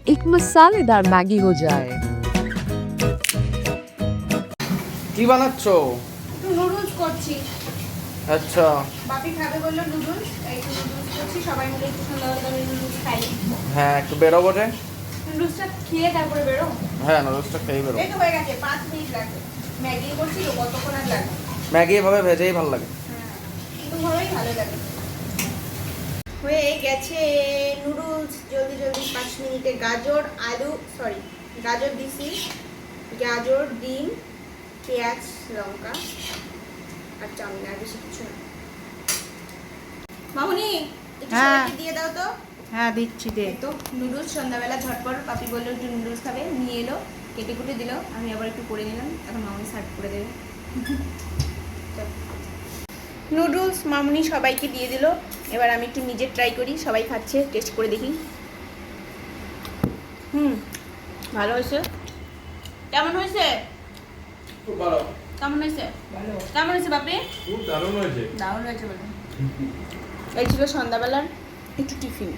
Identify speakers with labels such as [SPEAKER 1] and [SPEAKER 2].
[SPEAKER 1] एक मसालेदार मैगी हो जाए।
[SPEAKER 2] কি বানাচ্ছো?
[SPEAKER 3] একটু নুডলস করছি।
[SPEAKER 2] আচ্ছা
[SPEAKER 3] বাপি খাবে বললো নুডলস, এই তো নুডলস করছি, সবাই মিলে একটু সুন্দর করে নুডলস খাই।
[SPEAKER 2] হ্যাঁ একটু বেরোবো রে।
[SPEAKER 3] নুডলসটা খেয়ে তারপরে বেরো।
[SPEAKER 2] হ্যাঁ নুডলসটা খেয়ে বেরোবো।
[SPEAKER 3] এই তো হয়ে গেছে, 5 মিনিট লাগবে। ম্যাগি করছি তো, কতক্ষণ আর লাগবে?
[SPEAKER 2] ম্যাগি এভাবে ভেজেই ভালো লাগে।
[SPEAKER 3] হ্যাঁ, কিন্তু ভালোই ভালো লাগে। হয়ে গেছে নুডলস, জলদি জলদি 5 মিনিটে। গাজর দিছি, গাজর, ডিম, পেঁয়াজ, লঙ্কা আর চাউমিন, আর বেশি কিছু না। মামুনি একটু
[SPEAKER 4] হ্যাঁ।
[SPEAKER 3] সবাইকে দিয়ে দাও তো।
[SPEAKER 4] হ্যাঁ দিচ্ছি দে।
[SPEAKER 3] এই তো নুডলস সন্ধ্যাবেলা ঝটপট পাপি বললো একটু নুডলস খাবে, নিয়ে এলো, কেটে কুটে দিল, আমি আবার একটু করে নিলাম, এখন মামুনি সার্ভ করে দেবে। নুডলস মামুনি সবাইকে দিয়ে দিল, এবার আমি একটু নিজে ট্রাই করি, সবাই খাচ্ছে, টেস্ট করে দেখি। ভালো হয়েছে। কেমন হয়েছে?
[SPEAKER 2] খুব ভালো।
[SPEAKER 3] কেমন হয়েছে?
[SPEAKER 4] ভালো।
[SPEAKER 3] কেমন হয়েছে বাপি?
[SPEAKER 2] খুব দারুণ হয়েছে।
[SPEAKER 3] দারুণ হয়েছে বলে। এই ছিল সন্ধ্যাবেলার একটু টিফিন।